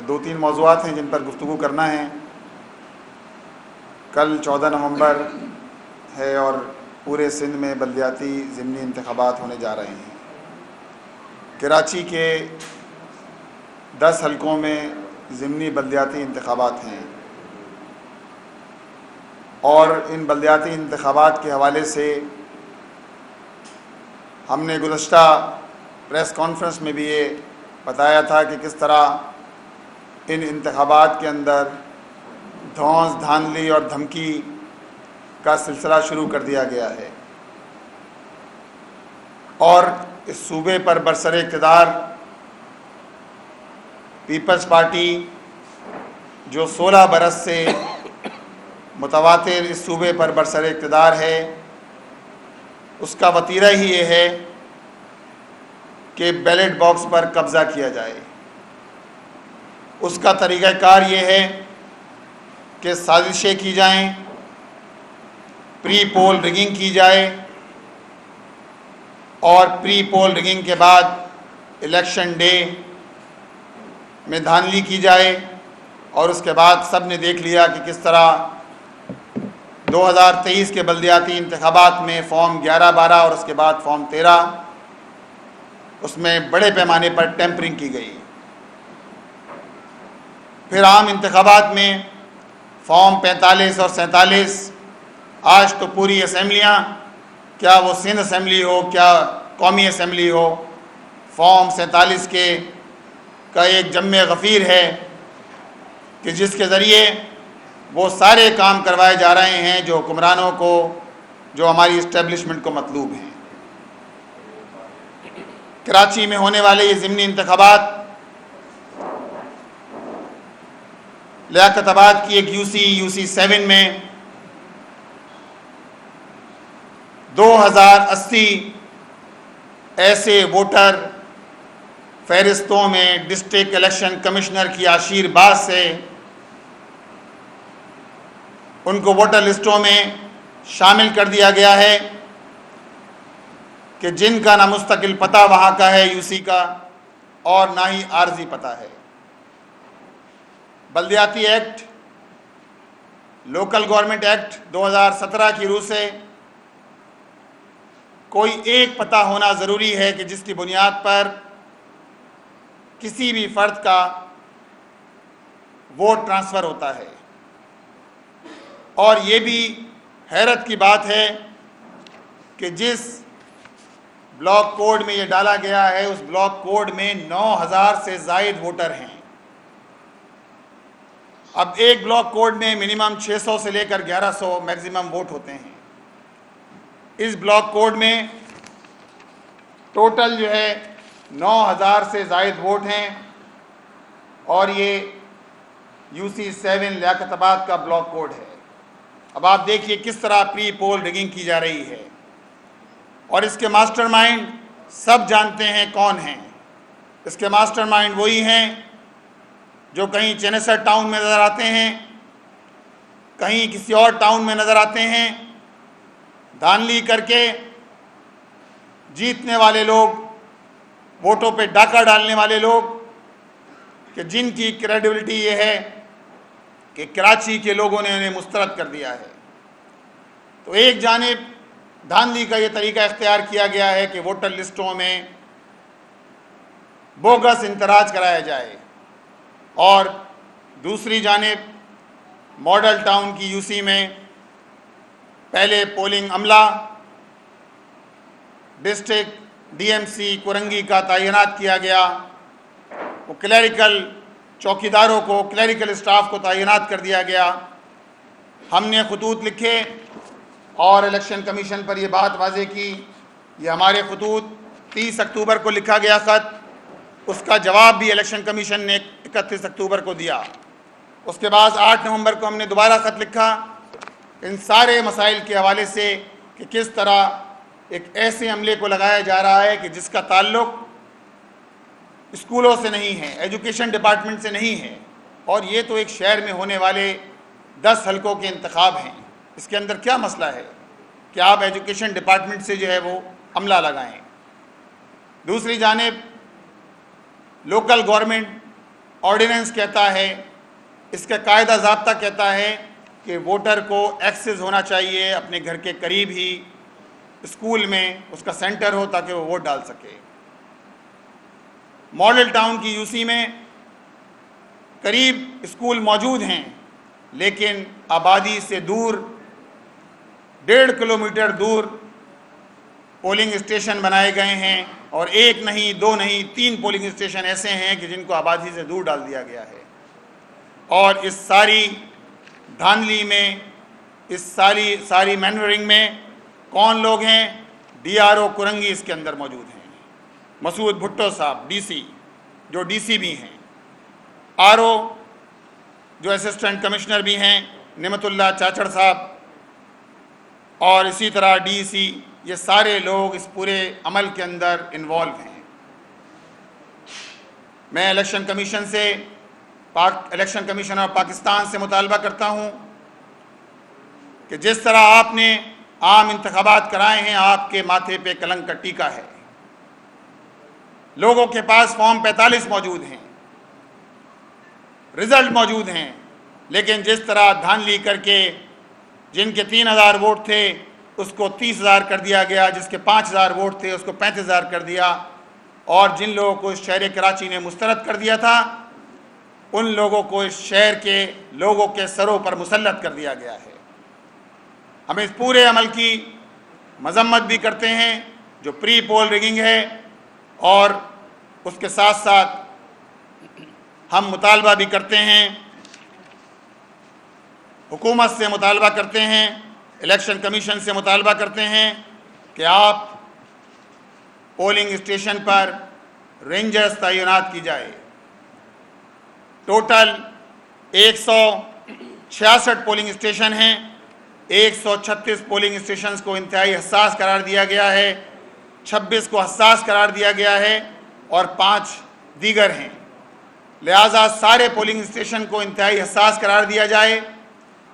دو تین موضوعات ہیں جن پر گفتگو کرنا ہے۔ کل 14 نومبر ہے اور پورے سندھ میں بلدیاتی ضمنی انتخابات ہونے جا رہے ہیں۔ کراچی کے 10 حلقوں میں ضمنی بلدیاتی انتخابات ہیں، اور ان بلدیاتی انتخابات کے حوالے سے ہم نے گزشتہ پریس کانفرنس میں بھی یہ بتایا تھا کہ کس طرح ان انتخابات کے اندر دھونس دھاندلی اور دھمکی کا سلسلہ شروع کر دیا گیا ہے، اور اس صوبے پر برسر اقتدار پیپلز پارٹی جو 16 برس سے متواتر اس صوبے پر برسر اقتدار ہے، اس کا وتیرہ ہی یہ ہے کہ بیلٹ باکس پر قبضہ کیا جائے۔ اس کا طریقہ کار یہ ہے کہ سازشیں کی جائیں، پری پول رگنگ کی جائے، اور پری پول رگنگ کے بعد الیکشن ڈے میں دھاندلی کی جائے، اور اس کے بعد سب نے دیکھ لیا کہ کس طرح 2023 کے بلدیاتی انتخابات میں فارم 11-12 اور اس کے بعد فارم 13 اس میں بڑے پیمانے پر ٹیمپرنگ کی گئی۔ پھر عام انتخابات میں فارم 45 اور 47، آج تو پوری اسمبلیاں، کیا وہ سندھ اسمبلی ہو کیا قومی اسمبلی ہو، فارم 47 کا ایک جم غفیر ہے کہ جس کے ذریعے وہ سارے کام کروائے جا رہے ہیں جو حکمرانوں کو، جو ہماری اسٹیبلشمنٹ کو مطلوب ہیں۔ کراچی میں ہونے والے یہ ضمنی انتخابات لیاقت آباد کی ایک یو سی 7 میں 2080 ایسے ووٹر فہرستوں میں ڈسٹرکٹ الیکشن کمشنر کی آشیر باز سے ان کو ووٹر لسٹوں میں شامل کر دیا گیا ہے کہ جن کا نہ مستقل پتہ وہاں کا ہے یو سی کا، اور نہ ہی عارضی پتہ ہے۔ بلدیاتی ایکٹ، لوکل گورنمنٹ ایکٹ 2017 کی روح سے کوئی ایک پتہ ہونا ضروری ہے کہ جس کی بنیاد پر کسی بھی فرد کا ووٹ ٹرانسفر ہوتا ہے۔ اور یہ بھی حیرت کی بات ہے کہ جس بلاک کوڈ میں یہ ڈالا گیا ہے اس بلاک کوڈ میں 9000 سے زائد ووٹر ہیں۔ اب ایک بلاک کوڈ میں منیمم 600 سے لے کر 1100 میکسیمم ووٹ ہوتے ہیں۔ اس بلاک کوڈ میں ٹوٹل جو ہے 9000 سے زائد ووٹ ہیں، اور یہ یو سی 7 لیاقت آباد کا بلاک کوڈ ہے۔ اب آپ دیکھیے کس طرح پری پول رگنگ کی جا رہی ہے، اور اس کے ماسٹر مائنڈ سب جانتے ہیں کون ہیں۔ اس کے ماسٹر مائنڈ وہی ہیں جو کہیں چینسر ٹاؤن میں نظر آتے ہیں، کہیں کسی اور ٹاؤن میں نظر آتے ہیں، دھاندلی کر کے جیتنے والے لوگ، ووٹوں پہ ڈاکہ ڈالنے والے لوگ، کہ جن کی کریڈیبلٹی یہ ہے کہ کراچی کے لوگوں نے انہیں مسترد کر دیا ہے۔ تو ایک جانب دھاندلی کا یہ طریقہ اختیار کیا گیا ہے کہ ووٹر لسٹوں میں بوگس اندراج کرایا جائے، اور دوسری جانب ماڈل ٹاؤن کی یو سی میں پہلے پولنگ عملہ district D M C Korangi کا تعینات کیا گیا، وہ کلیریکل چوکیداروں کو، کلیریکل اسٹاف کو تعینات کر دیا گیا۔ ہم نے خطوط لکھے اور الیکشن کمیشن پر یہ بات واضح کی، یہ ہمارے خطوط 30 اکتوبر کو لکھا گیا خط، اس کا جواب بھی الیکشن کمیشن نے 31 اکتوبر کو دیا۔ اس کے بعد 8 نومبر کو ہم نے دوبارہ خط لکھا ان سارے مسائل کے حوالے سے کہ کس طرح ایک ایسے عملے کو لگایا جا رہا ہے کہ جس کا تعلق اسکولوں سے نہیں ہے، ایجوکیشن ڈپارٹمنٹ سے نہیں ہے، اور یہ تو ایک شہر میں ہونے والے 10 حلقوں کے انتخاب ہیں۔ اس کے اندر کیا مسئلہ ہے کہ آپ ایجوکیشن ڈپارٹمنٹ سے جو ہے وہ عملہ لگائیں۔ دوسری جانب لوکل گورنمنٹ آرڈیننس کہتا ہے، اس کا قاعدہ ضابطہ کہتا ہے کہ ووٹر کو ایکسیس ہونا چاہیے اپنے گھر کے قریب ہی اسکول میں اس کا سینٹر ہو تاکہ وہ ووٹ ڈال سکے۔ ماڈل ٹاؤن کی یو سی میں قریب اسکول موجود ہیں، لیکن آبادی سے دور 1.5 کلومیٹر دور پولنگ اسٹیشن بنائے گئے ہیں، اور 1 نہیں 2 نہیں 3 پولنگ اسٹیشن ایسے ہیں کہ جن کو آبادی سے دور ڈال دیا گیا ہے۔ اور اس ساری دھاندلی میں، اس ساری مینورنگ میں کون لوگ ہیں؟ ڈی آر او کرنگی اس کے اندر موجود ہیں، مسعود بھٹو صاحب ڈی سی، جو ڈی سی بھی ہیں، آر او جو اسسٹنٹ کمشنر بھی ہیں نعمت اللہ چاچڑ صاحب، اور اسی طرح ڈی سی، یہ سارے لوگ اس پورے عمل کے اندر انوالو ہیں۔ میں الیکشن کمیشن آف پاکستان سے مطالبہ کرتا ہوں کہ جس طرح آپ نے عام انتخابات کرائے ہیں، آپ کے ماتھے پہ کلنک کا ٹیکہ ہے، لوگوں کے پاس فارم 45 موجود ہیں، رزلٹ موجود ہیں، لیکن جس طرح دھاندلی کر کے جن کے 3000 ووٹ تھے اس کو 30,000 کر دیا گیا، جس کے 5000 ووٹ تھے اس کو 35,000 کر دیا، اور جن لوگوں کو اس شہر کراچی نے مسترد کر دیا تھا ان لوگوں کو اس شہر کے لوگوں کے سروں پر مسلط کر دیا گیا ہے۔ ہم اس پورے عمل کی مذمت بھی کرتے ہیں جو پری پول رگنگ ہے، اور اس کے ساتھ ساتھ ہم مطالبہ بھی کرتے ہیں، حکومت سے مطالبہ کرتے ہیں، الیکشن کمیشن سے مطالبہ کرتے ہیں کہ آپ پولنگ اسٹیشن پر رینجرز تعینات کی جائے۔ ٹوٹل 166 پولنگ اسٹیشن ہیں، 136 پولنگ اسٹیشنز کو انتہائی حساس قرار دیا گیا ہے، 26 کو حساس قرار دیا گیا ہے، اور 5 دیگر ہیں۔ لہٰذا سارے پولنگ اسٹیشن کو انتہائی حساس قرار دیا جائے،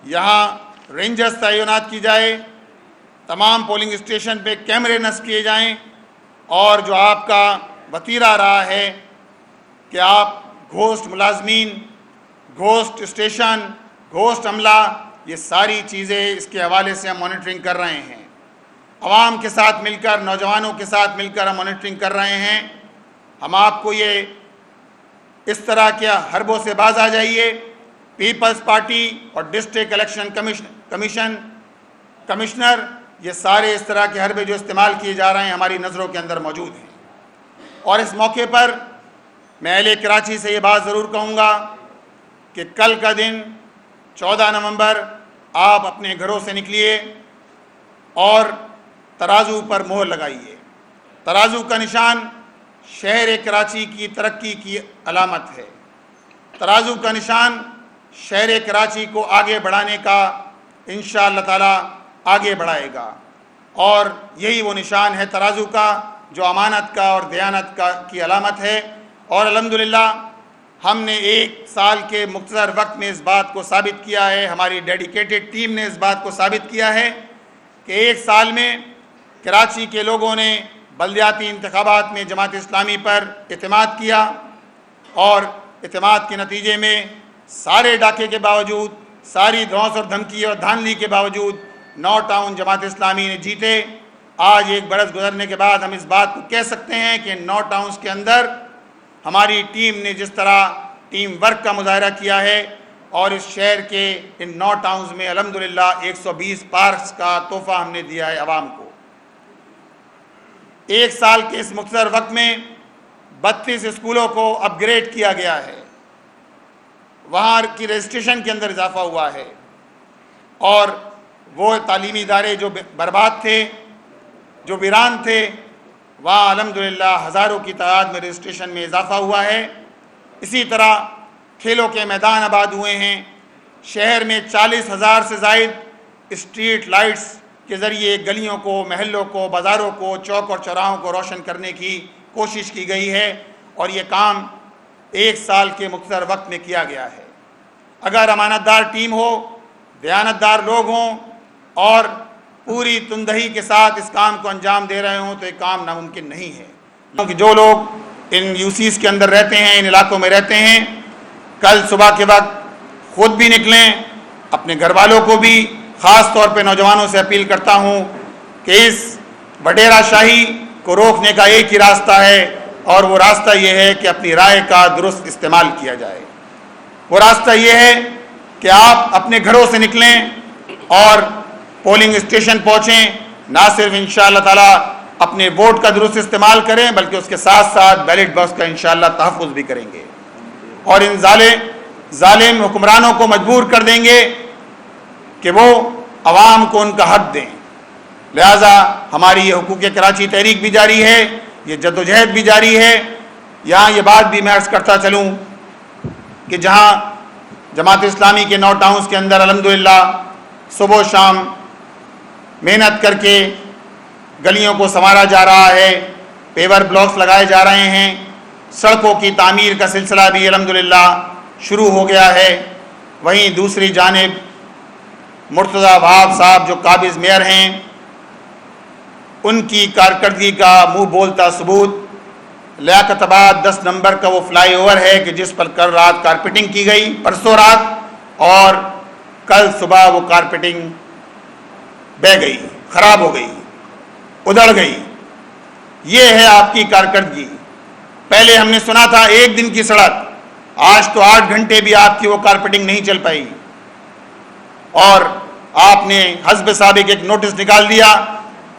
یہاں رینجرز تعینات کی جائے، تمام پولنگ اسٹیشن پہ کیمرے نصب کیے جائیں، اور جو آپ کا وتیرہ رہا ہے کہ آپ گھوسٹ ملازمین، گھوسٹ اسٹیشن، گھوسٹ عملہ، یہ ساری چیزیں اس کے حوالے سے ہم مانیٹرنگ کر رہے ہیں، عوام کے ساتھ مل کر، نوجوانوں کے ساتھ مل کر ہم مانیٹرنگ کر رہے ہیں۔ ہم آپ کو یہ اس طرح کے حربوں سے باز آ جائیے، پیپلز پارٹی اور ڈسٹرکٹ الیکشن کمشنر، یہ سارے اس طرح کے حربے جو استعمال کیے جا رہے ہیں ہماری نظروں کے اندر موجود ہیں۔ اور اس موقع پر میں اہل کراچی سے یہ بات ضرور کہوں گا کہ کل کا دن 14 نومبر آپ اپنے گھروں سے نکلیے اور ترازو پر مہر لگائیے۔ ترازو کا نشان شہر کراچی کی ترقی کی علامت ہے، ترازو کا نشان شہر کراچی کو آگے بڑھانے کا انشاءاللہ تعالی آگے بڑھائے گا، اور یہی وہ نشان ہے ترازو کا جو امانت کا اور دیانت کا کی علامت ہے۔ اور الحمدللہ ہم نے 1 سال کے مختصر وقت میں اس بات کو ثابت کیا ہے، ہماری ڈیڈیکیٹڈ ٹیم نے اس بات کو ثابت کیا ہے کہ 1 سال میں کراچی کے لوگوں نے بلدیاتی انتخابات میں جماعت اسلامی پر اعتماد کیا، اور اعتماد کے نتیجے میں سارے ڈاکے کے باوجود، ساری دھونس اور دھمکی اور دھاندلی کے باوجود 9 ٹاؤن جماعت اسلامی نے جیتے۔ آج 1 برس گزرنے کے بعد ہم اس بات کو کہہ سکتے ہیں کہ 9 ٹاؤنز کے اندر ہماری ٹیم نے جس طرح ٹیم ورک کا مظاہرہ کیا ہے، اور اس شہر کے ان 9 ٹاؤنز میں الحمدللہ 120 پارکس کا تحفہ ہم نے دیا ہے عوام کو۔ 1 سال کے اس مختصر وقت میں 32 اسکولوں کو اپ گریڈ کیا گیا ہے، وہاں کی رجسٹریشن کے اندر اضافہ ہوا ہے، اور وہ تعلیمی ادارے جو برباد تھے، جو ویران تھے، وہاں الحمدللہ ہزاروں کی تعداد میں رجسٹریشن میں اضافہ ہوا ہے۔ اسی طرح کھیلوں کے میدان آباد ہوئے ہیں، شہر میں 40,000 سے زائد اسٹریٹ لائٹس کے ذریعے گلیوں کو، محلوں کو، بازاروں کو، چوک اور چوراہوں کو روشن کرنے کی کوشش کی گئی ہے، اور یہ کام 1 سال کے مختصر وقت میں کیا گیا ہے۔ اگر امانت دار ٹیم ہو، دیانتدار لوگ ہوں، اور پوری تندہی کے ساتھ اس کام کو انجام دے رہے ہوں تو یہ کام ناممکن نہیں ہے، کیونکہ جو لوگ ان یو سیز کے اندر رہتے ہیں، ان علاقوں میں رہتے ہیں، کل صبح کے وقت خود بھی نکلیں، اپنے گھر والوں کو بھی، خاص طور پہ نوجوانوں سے اپیل کرتا ہوں کہ اس وڈیرا شاہی کو روکنے کا ایک ہی راستہ ہے، اور وہ راستہ یہ ہے کہ اپنی رائے کا درست استعمال کیا جائے۔ وہ راستہ یہ ہے کہ آپ اپنے گھروں سے نکلیں اور پولنگ اسٹیشن پہنچیں، نہ صرف انشاءاللہ تعالی اپنے ووٹ کا درست استعمال کریں بلکہ اس کے ساتھ ساتھ بیلٹ باکس کا انشاءاللہ تحفظ بھی کریں گے، اور ان ظالم حکمرانوں کو مجبور کر دیں گے کہ وہ عوام کو ان کا حق دیں۔ لہذا ہماری یہ حقوق کراچی تحریک بھی جاری ہے، یہ جدوجہد بھی جاری ہے۔ یہاں یہ بات بھی میں عرض کرتا چلوں کہ جہاں جماعت اسلامی کے 9 ٹاؤنز کے اندر الحمدللہ صبح و شام محنت کر کے گلیوں کو سنوارا جا رہا ہے، پیور بلاکس لگائے جا رہے ہیں، سڑکوں کی تعمیر کا سلسلہ بھی الحمدللہ شروع ہو گیا ہے، وہیں دوسری جانب مرتضی وہاب صاحب جو قابض میئر ہیں، ان کی کارکردگی کا منہ بولتا ثبوت لیاقت آباد 10 نمبر کا وہ فلائی اوور ہے کہ جس پر کل رات کارپیٹنگ کی گئی، پرسوں رات، اور کل صبح وہ کارپیٹنگ بہہ گئی، خراب ہو گئی، ادھڑ گئی۔ یہ ہے آپ کی کارکردگی۔ پہلے ہم نے سنا تھا 1 دن کی سڑک، آج تو 8 گھنٹے بھی آپ کی وہ کارپیٹنگ نہیں چل پائی، اور آپ نے حزب سابق ایک نوٹس نکال دیا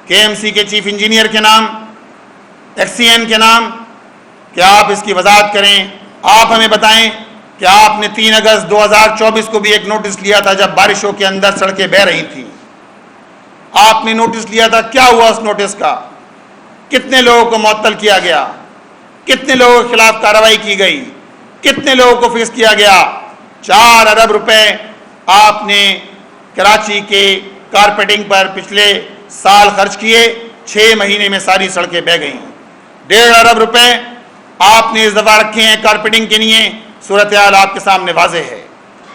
کے ایم سی کے چیف انجینئر کے نام، ایکس سی این کے نام، کہ آپ اس کی وضاحت کریں۔ آپ ہمیں بتائیں کہ آپ نے 3 اگست 2024 کو بھی ایک نوٹس لیا تھا جب بارشوں کے اندر سڑکیں بہہ رہی تھیں۔ آپ نے نوٹس لیا تھا، کیا ہوا اس نوٹس کا؟ کتنے لوگوں کو معطل کیا گیا؟ کتنے لوگوں کے خلاف کارروائی کی گئی؟ کتنے لوگوں کو فیس کیا گیا؟ 4 ارب روپے آپ نے کراچی کے کارپیٹنگ پر پچھلے سال خرچ کیے، 6 مہینے میں ساری سڑکیں بہہ گئیں۔ 1.5 ارب روپے آپ نے اس دفعہ رکھے ہیں کارپیٹنگ کے لیے۔ صورتحال آپ کے سامنے واضح ہے،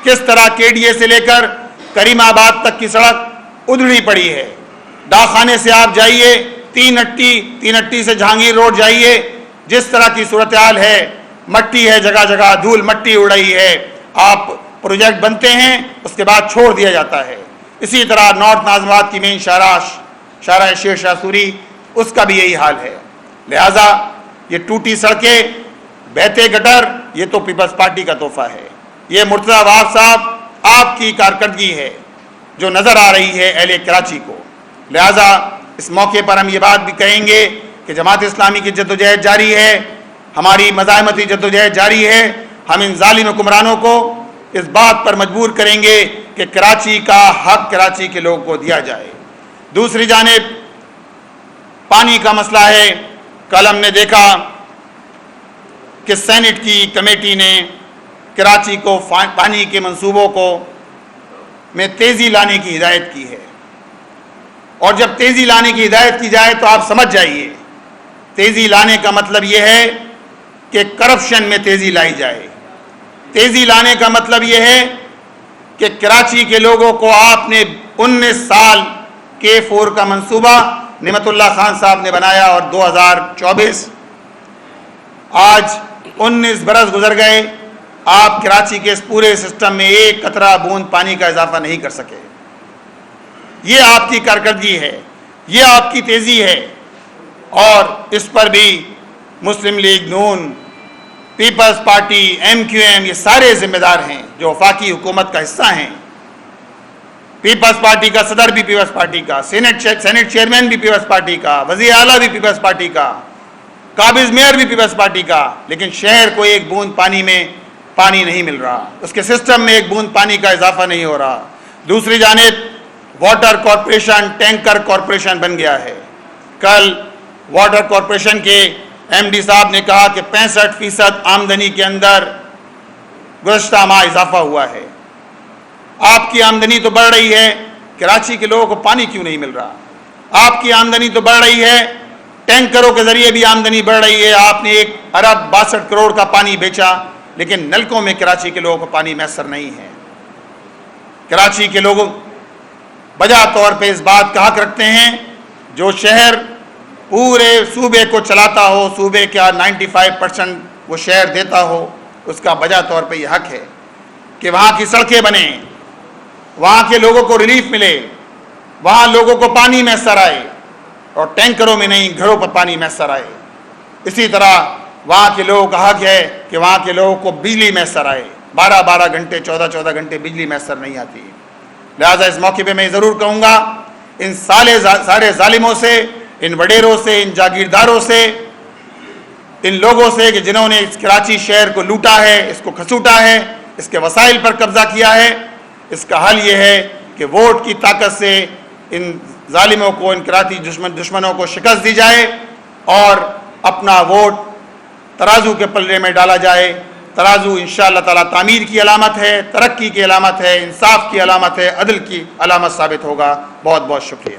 کس طرح کے ڈی اے سے لے کر کریم آباد تک کی سڑک ادھڑی پڑی ہے۔ ڈاکخانے سے آپ جائیے، 3 اٹی سے جہانگیر روڈ جائیے، جس طرح کی صورتحال ہے، مٹی ہے جگہ جگہ، دھول مٹی اڑ رہی ہے۔ آپ پروجیکٹ بنتے ہیں، اس کے بعد چھوڑ دیا جاتا ہے۔ اسی طرح نارتھ ناظم آباد کی مین شارع شیر شاہ سوری، اس کا بھی یہی حال ہے۔ لہذا یہ ٹوٹی سڑکیں، بہتے گٹر، یہ تو پیپلز پارٹی کا تحفہ ہے۔ یہ مرتضی وہاب صاحب آپ کی کارکردگی ہے جو نظر آ رہی ہے اہل کراچی کو۔ لہذا اس موقع پر ہم یہ بات بھی کہیں گے کہ جماعت اسلامی کی جدوجہد جاری ہے، ہماری مزاحمتی جدوجہد جاری ہے۔ ہم ان ظالم حکمرانوں کو اس بات پر مجبور کریں گے کہ کراچی کا حق کراچی کے لوگوں کو دیا جائے۔ دوسری جانب پانی کا مسئلہ ہے۔ کل ہم نے دیکھا کہ سینٹ کی کمیٹی نے کراچی کو پانی کے منصوبوں کو میں تیزی لانے کی ہدایت کی ہے، اور جب تیزی لانے کی ہدایت کی جائے تو آپ سمجھ جائیے تیزی لانے کا مطلب یہ ہے کہ کرپشن میں تیزی لائی جائے۔ تیزی لانے کا مطلب یہ ہے کہ کراچی کے لوگوں کو آپ نے 19 سال K4 کا منصوبہ نعمت اللہ خان صاحب نے بنایا، اور 2024 آج 19 برس گزر گئے، آپ کراچی کے اس پورے سسٹم میں ایک قطرہ بوند پانی کا اضافہ نہیں کر سکے۔ یہ آپ کی کارکردگی ہے، یہ آپ کی تیزی ہے، اور اس پر بھی مسلم لیگ نون، پیپلز پارٹی، MQM، یہ سارے ذمہ دار ہیں جو وفاقی حکومت کا حصہ ہیں۔ پیپلز پارٹی کا صدر بھی پیپلز پارٹی کا، سینٹ چیئرمین بھی پیپلز پارٹی کا، وزیر اعلیٰ بھی پیپلز پارٹی کا، قابض میئر بھی پیپلز پارٹی کا، لیکن شہر کو ایک بوند پانی میں پانی نہیں مل رہا، اس کے سسٹم میں ایک بوند پانی کا اضافہ نہیں ہو رہا۔ دوسری جانب واٹر کارپوریشن ٹینکر کارپوریشن بن گیا ہے۔ کل واٹر کارپوریشن کے MD صاحب نے کہا کہ 65% آمدنی کے اندر گزشتہ ماہ اضافہ ہوا ہے۔ آپ کی آمدنی تو بڑھ رہی ہے، کراچی کے لوگوں کو پانی کیوں نہیں مل رہا؟ آپ کی آمدنی تو بڑھ رہی ہے، ٹینکروں کے ذریعے بھی آمدنی بڑھ رہی ہے، آپ نے 1 ارب 62 کروڑ کا پانی بیچا، لیکن نلکوں میں کراچی کے لوگوں کو پانی میسر نہیں ہے۔ کراچی کے لوگ بجا طور پہ اس بات کا حق رکھتے ہیں، جو شہر پورے صوبے کو چلاتا ہو، صوبے کا 95% وہ شہر دیتا ہو، اس کا بجا طور پہ یہ حق ہے کہ وہاں کی سڑکیں بنیں، وہاں کے لوگوں کو ریلیف ملے، وہاں لوگوں کو پانی میسر آئے، اور ٹینکروں میں نہیں گھروں پر پانی میسر آئے۔ اسی طرح وہاں کے لوگوں کا حق ہے کہ وہاں کے لوگوں کو بجلی میسر آئے۔ 12 گھنٹے 14 گھنٹے بجلی میسر نہیں آتی۔ لہٰذا اس موقع پہ میں ضرور کہوں گا ان سارے ظالموں سے، ان وڈیروں سے، ان جاگیرداروں سے، ان لوگوں سے کہ جنہوں نے اس کراچی شہر کو لوٹا ہے، اس کو کھسوٹا ہے، اس کے وسائل پر قبضہ کیا ہے، اس کا حل یہ ہے کہ ووٹ کی طاقت سے ان ظالموں کو، ان کراچی دشمنوں کو شکست دی جائے اور اپنا ووٹ ترازو کے پلڑے میں ڈالا جائے۔ ترازو انشاءاللہ تعالیٰ تعمیر کی علامت ہے، ترقی کی علامت ہے، انصاف کی علامت ہے، عدل کی علامت ثابت ہوگا۔ بہت بہت شکریہ۔